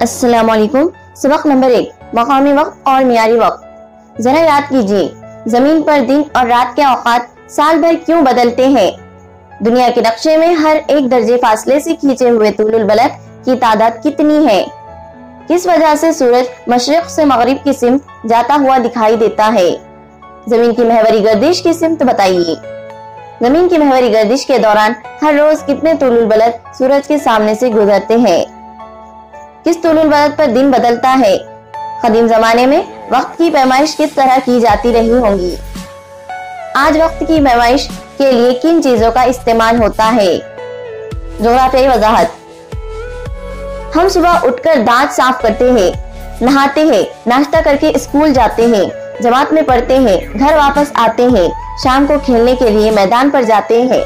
السلام علیکم۔ سبق نمبر 1، مقامی وقت اور معیاری وقت۔ ذرا یاد کیجئے، زمین پر دن اور رات کے اوقات سال بھر کیوں بدلتے ہیں؟ دنیا کے نقشے میں ہر ایک درجے فاصلے سے کھینچے ہوئے طول البلد کی تعداد کتنی ہے؟ کس وجہ سے سورج مشرق سے مغرب کی سمت جاتا ہوا دکھائی دیتا ہے؟ زمین کی محوری گردش کی سمت بتائیے۔ زمین کی محوری گردش کے دوران ہر روز کتنے طول البلد سورج کے سامنے سے گزرتے ہیں؟ کس طول البلد پر دن بدلتا ہے؟ قدیم زمانے میں وقت کی پیمائش کس طرح کی جاتی رہی ہوں گی؟ آج وقت کی پیمائش کے لیے کن چیزوں کا استعمال ہوتا ہے؟ جغرافیائی وضاحت۔ ہم صبح اٹھ کر دانت صاف کرتے ہیں، نہاتے ہیں، ناشتہ کر کے اسکول جاتے ہیں، جماعت میں پڑھتے ہیں، گھر واپس آتے ہیں، شام کو کھیلنے کے لیے میدان پر جاتے ہیں،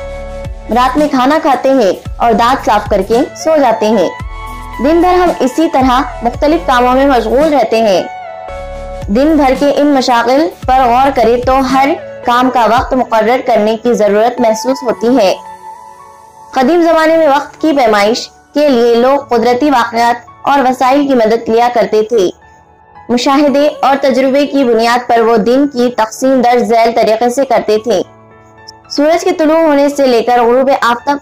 رات میں کھانا کھاتے ہیں اور دانت صاف کر کے سو جاتے ہیں۔ دن بھر ہم اسی طرح مختلف کاموں میں مشغول رہتے ہیں۔ دن بھر کے ان مشاغل پر غور کریں تو ہر کام کا وقت مقرر کرنے کی ضرورت محسوس ہوتی ہے۔ قدیم زمانے میں وقت کی پیمائش کے لیے لوگ قدرتی واقعات اور وسائل کی مدد لیا کرتے تھے۔ مشاہدے اور تجربے کی بنیاد پر وہ دن کی تقسیم درج ذیل طریقے سے کرتے تھے۔ سورج کے طلوع ہونے سے لے کر غروب آفتاب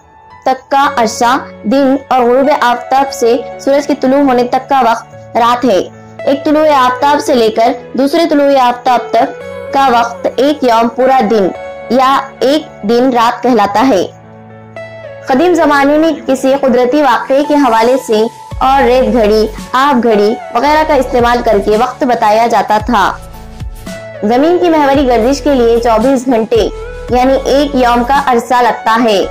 تک کا عرصہ دن اور غروب آفتاب سے سورج کے طلوع ہونے تک کا وقت رات ہے۔ ایک طلوع آفتاب سے لے کر دوسرے طلوع آفتاب تک کا وقت ایک یوم پورا دن یا ایک دن رات کہلاتا ہے۔ قدیم زمانے میں کسی قدرتی واقعے کے حوالے سے اور ریت گھڑی، آب گھڑی وغیرہ کا استعمال کر کے وقت بتایا جاتا تھا۔ زمین کی محوری گردش کے لیے 24 گھنٹے یعنی ایک یوم کا عرصہ لگتا ہے۔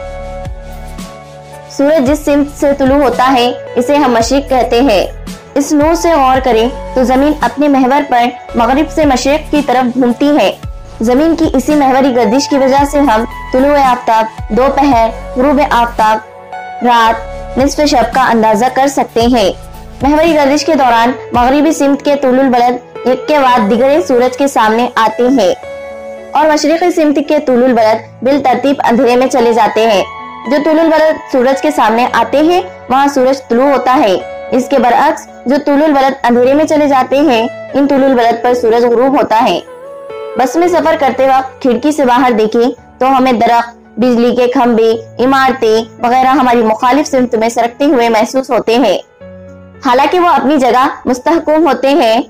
سورج جس سمت سے طلوع ہوتا ہے اسے ہم مشرق کہتے ہیں۔ اس نور سے غور کریں تو زمین اپنے محور پر مغرب سے مشرق کی طرف گھومتی ہے۔ زمین کی اسی محوری گردش کی وجہ سے ہم طلوع آفتاب، دوپہر، غروب آفتاب، رات، نصف شب کا اندازہ کر سکتے ہیں۔ محوری گردش کے دوران مغربی سمت کے طول البلد ایک کے بعد دیگرے سورج کے سامنے آتے ہیں اور مشرقی سمت کے طول البلد بالترتیب اندھیرے میں چلے جاتے ہیں۔ جو طول البلد سورج کے سامنے آتے ہیں وہاں سورج طلوع ہوتا ہے۔ اس کے برعکس جو طول البلد اندھیرے میں چلے جاتے ہیں ان طول البلد پر سورج غروب ہوتا ہے۔ بس میں سفر کرتے وقت کھڑکی سے باہر دیکھیں تو ہمیں درخت، بجلی کے کھمبے، عمارتیں وغیرہ ہماری مخالف سمت میں سرکتے ہوئے محسوس ہوتے ہیں، حالانکہ وہ اپنی جگہ مستحکم ہوتے ہیں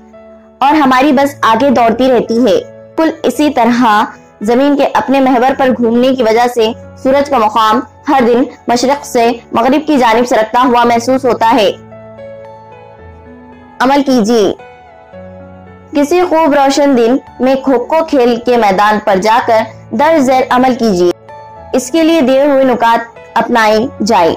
اور ہماری بس آگے دوڑتی رہتی ہے۔ کل اسی طرح زمین کے اپنے محور پر گھومنے کی وجہ سے سورج کا مقام ہر دن مشرق سے مغرب کی جانب سرکتا ہوا محسوس ہوتا ہے۔ عمل کیجیے۔ کسی خوب روشن دن میں کھوکھو کھیل کے میدان پر جا کر درج ذیل عمل کیجیے۔ اس کے لیے دیے ہوئے نکات اپنائے جائے۔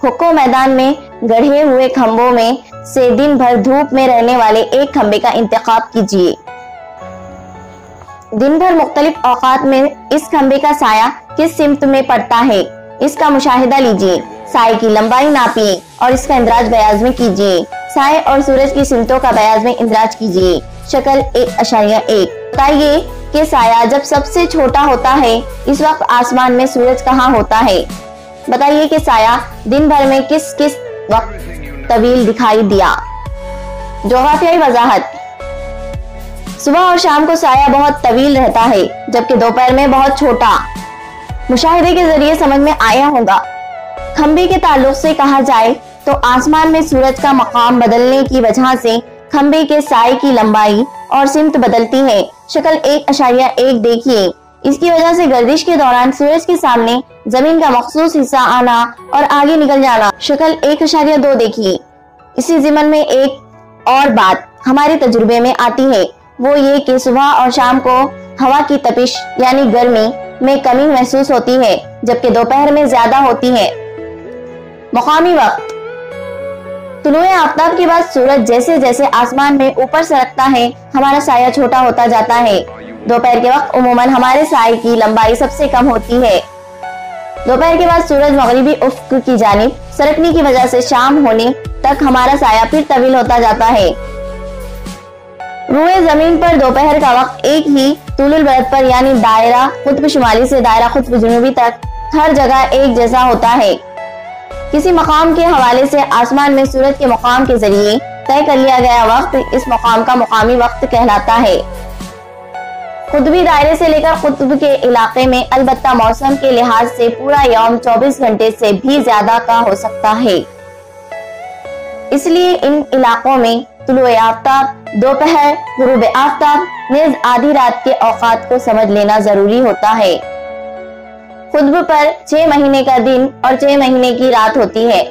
کھوکھو میدان میں گڑھے ہوئے کھمبوں میں سے دن بھر دھوپ میں رہنے والے ایک کھمبے کا انتخاب کیجیے۔ دن بھر مختلف اوقات میں اس کھمبے کا سایہ کس سمت میں پڑتا ہے اس کا مشاہدہ لیجیے۔ سائے کی لمبائی ناپیے اور اس کا اندراج بیاض میں کیجیے۔ سائے اور سورج کی سمتوں کا بیاض میں اندراج کیجیے۔ شکل 1.1۔ بتائیے کہ سایہ جب سب سے چھوٹا ہوتا ہے اس وقت آسمان میں سورج کہاں ہوتا ہے؟ بتائیے کہ سایہ دن بھر میں کس وقت طویل دکھائی دیا؟ جغرافیائی وضاحت۔ صبح اور شام کو سایہ بہت طویل رہتا ہے جبکہ دوپہر میں بہت چھوٹا۔ مشاہدے کے ذریعے سمجھ میں آیا ہوگا۔ کھمبے کے تعلق سے کہا جائے تو آسمان میں سورج کا مقام بدلنے کی وجہ سے کھمبے کے سائے کی لمبائی اور سمت بدلتی ہے۔ شکل 1.1 دیکھیے۔ اس کی وجہ سے گردش کے دوران سورج کے سامنے زمین کا مخصوص حصہ آنا اور آگے نکل جانا۔ شکل 1.2 دیکھیے۔ اسی ضمن میں ایک اور بات ہمارے تجربے میں آتی ہے، وہ یہ کہ صبح اور شام کو ہوا کی تپش یعنی گرمی میں کمی محسوس ہوتی ہے جبکہ دوپہر میں زیادہ ہوتی ہے۔ مقامی وقت۔ طلوع آفتاب کے بعد سورج جیسے جیسے آسمان میں اوپر سرکتا ہے ہمارا سایہ چھوٹا ہوتا جاتا ہے۔ دوپہر کے وقت عموماً ہمارے سائے کی لمبائی سب سے کم ہوتی ہے۔ دوپہر کے بعد سورج مغربی افق کی جانب سرکنے کی وجہ سے شام ہونے تک ہمارا سایہ پھر طویل ہوتا جاتا ہے۔ روئے زمین پر دوپہر کا وقت ایک ہی طول البلد پر یعنی دائرہ قطب شمالی سے دائرہ قطب جنوبی تک ہر جگہ ایک جیسا ہوتا ہے۔ کسی مقام کے حوالے سے آسمان میں سورج کے مقام کے ذریعے طے کر لیا گیا وقت اس مقام کا مقامی وقت کہلاتا ہے۔ قطبی دائرے سے لے کر قطب کے علاقے میں البتہ موسم کے لحاظ سے پورا یوم 24 گھنٹے سے بھی زیادہ کا ہو سکتا ہے۔ اس لیے ان علاقوں میں طلوع آفتاب، دوپہر، غروب آفتاب نیز آدھی رات کے اوقات کو سمجھ لینا ضروری ہوتا ہے۔ قطب پر 6 مہینے کا دن اور 6 مہینے کی رات ہوتی ہے۔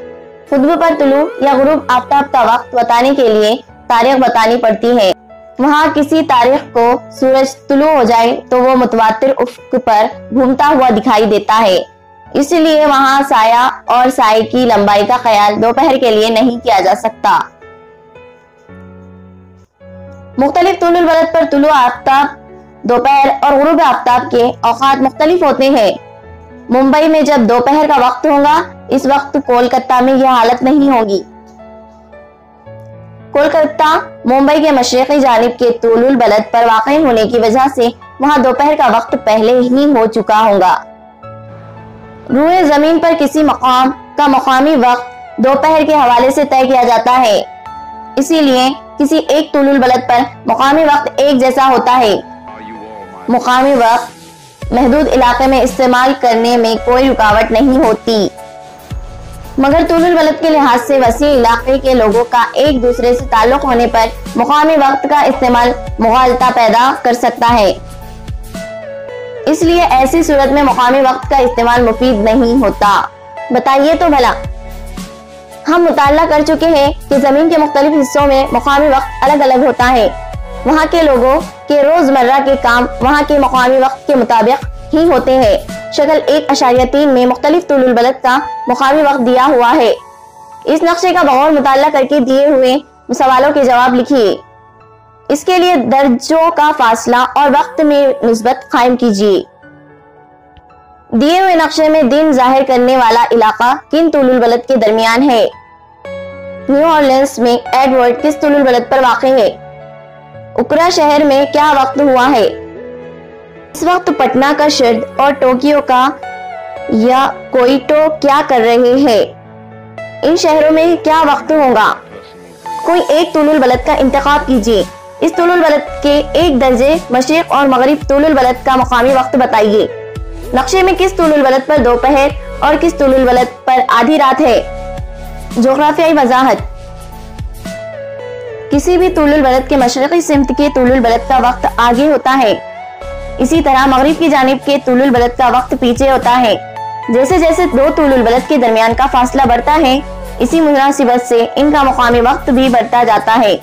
قطب پر طلوع یا غروب آفتاب کا وقت بتانے کے لیے تاریخ بتانی پڑتی ہے۔ وہاں کسی تاریخ کو سورج طلوع ہو جائے تو وہ متواتر افق پر گھومتا ہوا دکھائی دیتا ہے، اس لیے وہاں سایہ اور سائے کی لمبائی کا خیال دوپہر کے لیے نہیں کیا جا سکتا۔ مختلف طول البلد پر طلوع آفتاب، دوپہر اور غروب آفتاب کے اوقات مختلف ہوتے ہیں۔ ممبئی میں جب دوپہر کا وقت ہوگا، اس وقت کولکتہ میں یہ حالت نہیں ہوگی۔ کولکتہ ممبئی کے مشرقی جانب کے طول البلد پر واقع ہونے کی وجہ سے وہاں دوپہر کا وقت پہلے ہی ہو چکا ہوگا۔ روئے زمین پر کسی مقام کا مقامی وقت دوپہر کے حوالے سے طے کیا جاتا ہے، اسی لیے کسی ایک طول البلد پر مقامی وقت ایک جیسا ہوتا ہے۔ مقامی وقت محدود علاقے میں استعمال کرنے میں کوئی رکاوٹ نہیں ہوتی، مگر طول البلد کے لحاظ سے وسیع علاقے کے لوگوں کا ایک دوسرے سے تعلق ہونے پر مقامی وقت کا استعمال مغالطہ پیدا کر سکتا ہے۔ اس لیے ایسی صورت میں مقامی وقت کا استعمال مفید نہیں ہوتا۔ بتائیے تو بھلا، ہم مطالعہ کر چکے ہیں کہ زمین کے مختلف حصوں میں مقامی وقت الگ الگ ہوتا ہے۔ وہاں کے لوگوں کے روزمرہ کے کام وہاں کے مقامی وقت کے مطابق ہی ہوتے ہیں۔ شکل 1.3 میں مختلف طول البلد کا مقامی وقت دیا ہوا ہے۔ اس نقشے کا بغور مطالعہ کر کے دیے ہوئے سوالوں کے جواب لکھیے۔ اس کے لیے درجوں کا فاصلہ اور وقت میں نسبت قائم کیجیے۔ دیے ہوئے نقشے میں دن ظاہر کرنے والا علاقہ کن طول البلد کے درمیان ہے؟ نیو اورلینس میں ایڈورڈ کس طول البلد پر واقع ہے؟ اکرا شہر میں کیا وقت ہوا ہے؟ اس وقت پٹنہ کا شرد اور ٹوکیو کا یا کوئٹو کیا کر رہے ہیں؟ ان شہروں میں کیا وقت ہوگا؟ کوئی ایک طول البلد کا انتخاب کیجیے۔ اس طول البلد کے ایک درجے مشرق اور مغرب طول البلد کا مقامی وقت بتائیے۔ نقشے میں کس طول البلد پر دوپہر اور کس طول البلد پر آدھی رات ہے؟ جغرافیائی وضاحت: کسی بھی طول البلد کے مشرقی سمت کے طول البلد کا وقت آگے ہوتا ہے، اسی طرح مغرب کی جانب کے طول البلد کا وقت پیچھے ہوتا ہے۔ جیسے جیسے دو طول البلد کے درمیان کا فاصلہ بڑھتا ہے، اسی مناسبت سے ان کا مقامی وقت بھی بڑھتا جاتا ہے۔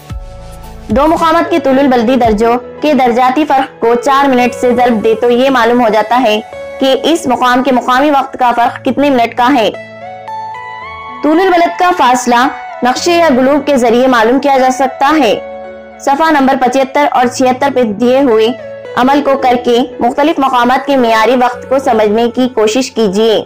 دو مقامات کے طول البلدی درجوں کے درجاتی فرق کو 4 منٹ سے ضرب دے تو یہ معلوم ہو جاتا ہے کہ اس مقام کے مقامی وقت کا فرق کتنے منٹ کا ہے۔ طول البلد کا فاصلہ نقشے یا گلوب کے ذریعے معلوم کیا جا سکتا ہے۔ صفحہ نمبر 75 اور 76 پہ دیے ہوئے عمل کو کر کے مختلف مقامات کے معیاری وقت کو سمجھنے کی کوشش کیجیے۔